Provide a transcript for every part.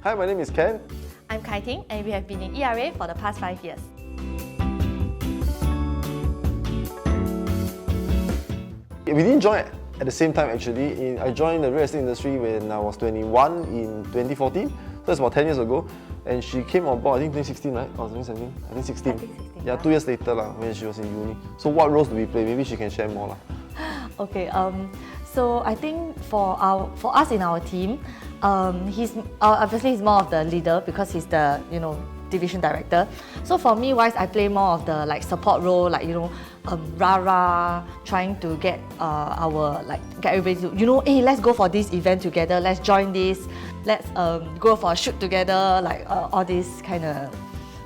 Hi, my name is Ken. I'm Kai Ting, and we have been in ERA for the past 5 years. We didn't join at the same time actually. I joined the real estate industry when I was 21 in 2014. So that's about 10 years ago. And she came on board, I think 2016, right? Or 2017? I think 16. I think 16, yeah, 2 years later when she was in uni. So what roles do we play? Maybe she can share more. Okay, so I think for us in our team, he's obviously he's more of the leader because he's the division director. So for me, wise, I play more of the support role, rah-rah, trying to get get everybody to hey, let's go for this event together, let's join this, let's go for a shoot together, all this kind of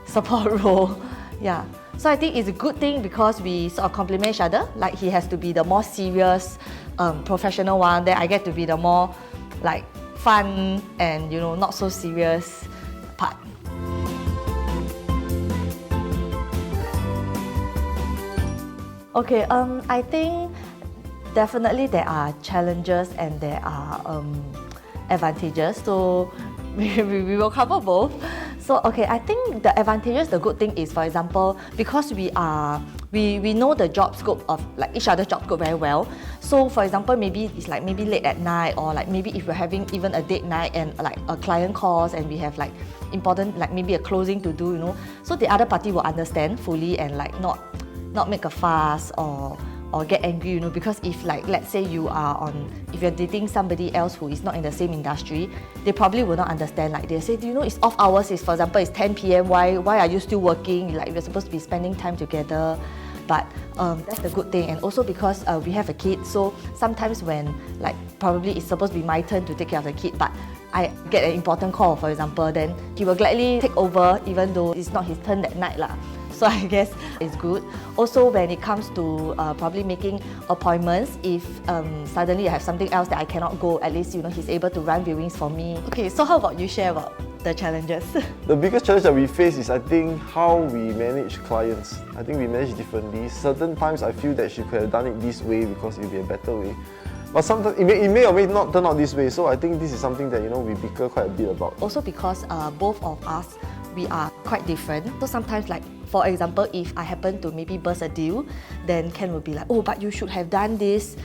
support role. Yeah. So I think it's a good thing because we sort of complement each other. Like he has to be the more serious, professional one. Then I get to be the more fun and not so serious part. Okay, I think definitely there are challenges and there are advantages. So we will cover both. So okay, I think the advantages, the good thing is, for example, because we know the job scope of each other's job scope very well. So for example, maybe it's maybe late at night, or maybe if we're having even a date night and a client calls and we have important maybe a closing to do, so the other party will understand fully and not make a fuss or get angry, because if let's say if you're dating somebody else who is not in the same industry, they probably will not understand. They say, it's off hours, for example, it's 10 p.m, why are you still working? We're supposed to be spending time together. But that's the good thing. And also because we have a kid, so sometimes when probably it's supposed to be my turn to take care of the kid, but I get an important call, for example, then he will gladly take over even though it's not his turn that night lah. So I guess it's good. Also, when it comes to probably making appointments, if suddenly I have something else that I cannot go, at least he's able to run viewings for me. Okay, so how about you share about the challenges? The biggest challenge that we face is, I think, how we manage clients. I think we manage differently. Certain times I feel that she could have done it this way because it would be a better way. But sometimes it may or may not turn out this way. So I think this is something that we bicker quite a bit about. Also because both of us, we are quite different. So sometimes for example, if I happen to maybe burst a deal, then Ken will be like, oh, but you should have done this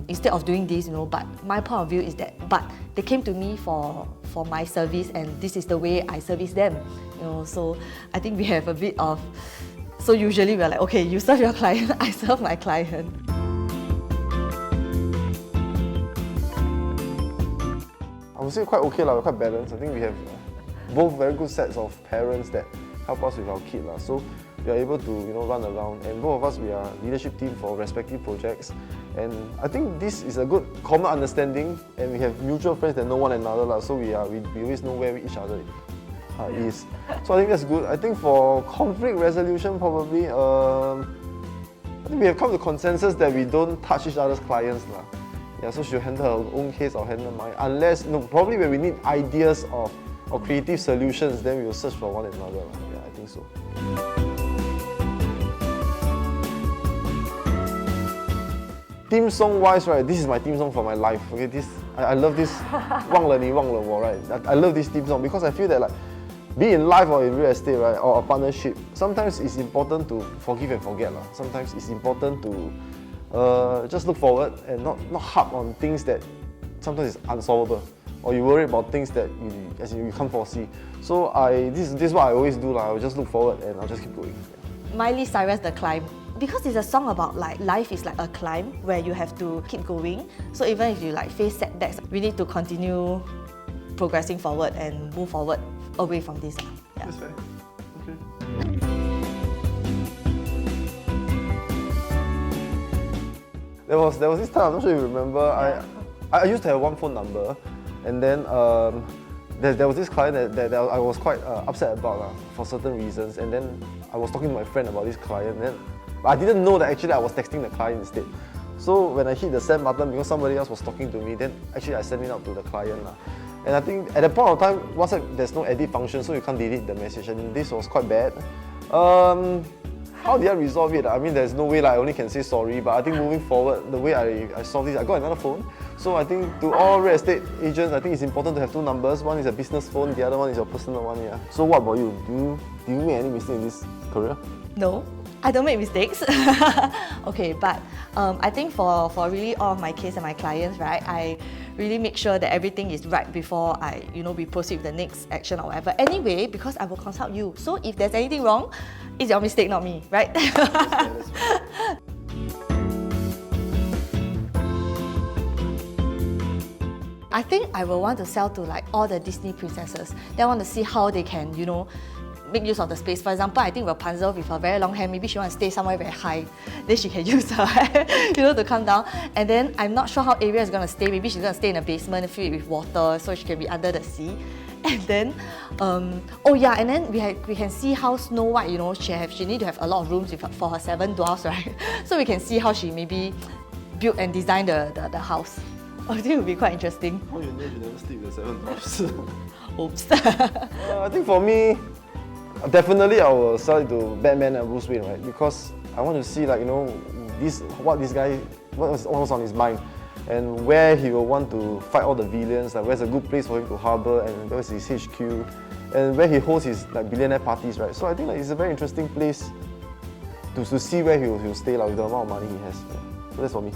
instead of doing this, But my point of view is that, but they came to me for my service and this is the way I service them, So I think we have a bit of, so usually we're like, okay, you serve your client, I serve my client. I would say quite okay, we're quite balanced. I think we have both very good sets of parents that help us with our kid. So we are able to run around, and both of us, we are leadership team for respective projects. And I think this is a good common understanding, and we have mutual friends that know one another. So we always know where each other is. So I think that's good. I think for conflict resolution, probably, I think we have come to consensus that we don't touch each other's clients. Yeah, so she'll handle her own case, I'll handle mine. Unless, probably when we need ideas or creative solutions, then we will search for one another. Yeah, I think so. Theme song wise, right, this is my theme song for my life. Okay, I love this 忘了你忘了我, right? I love this theme song because I feel that be in life or in real estate, right, or a partnership, sometimes it's important to forgive and forget. Sometimes it's important to just look forward and not harp on things that sometimes is unsolvable, or you worry about things that you can't foresee. So this is what I always do. I will just look forward and I'll just keep going. Miley Cyrus, The Climb. Because it's a song about life is like a climb where you have to keep going. So even if you face setbacks, we need to continue progressing forward and move forward away from this. Yeah. That's fair. Okay. There was this time, I'm not sure if you remember, yeah. I used to have one phone number, and then there was this client that I was quite upset about for certain reasons, and then I was talking to my friend about this client, and then I didn't know that actually I was texting the client instead. So when I hit the send button because somebody else was talking to me, then actually I sent it out to the client. And I think at that point of time, WhatsApp, there's no edit function, so you can't delete the message, and this was quite bad. How did I resolve it? I mean, there's no way I only can say sorry, but I think moving forward, the way I solved this, I got another phone, So I think to all real estate agents, I think it's important to have two numbers. One is a business phone, the other one is your personal one. Yeah. So what about you? Do you make any mistake in this career? No, I don't make mistakes. Okay, but I think for really all of my case and my clients, right, I really make sure that everything is right before we proceed with the next action or whatever. Anyway, because I will consult you. So if there's anything wrong, it's your mistake, not me, right? That's fair. I think I will want to sell to like all the Disney princesses. Then I want to see how they can, make use of the space. For example, I think Rapunzel with her very long hair, maybe she wants to stay somewhere very high. Then she can use her hair, to come down. And then I'm not sure how Ariel is going to stay. Maybe she's going to stay in a basement and fill it with water so she can be under the sea. And then, and then we can see how Snow White, she need to have a lot of rooms for her 7 dwarfs, right? So we can see how she maybe built and designed the house. I think it would be quite interesting. How you know you never sleep with the 7 dwarfs? Oops. I think for me, definitely I will sell it to Batman and Bruce Wayne, right? Because I want to see what was on his mind and where he will want to fight all the villains, like where's a good place for him to harbour and where's his HQ and where he hosts his billionaire parties, right? So I think it's a very interesting place to see where he'll stay with the amount of money he has. Yeah. So that's for me.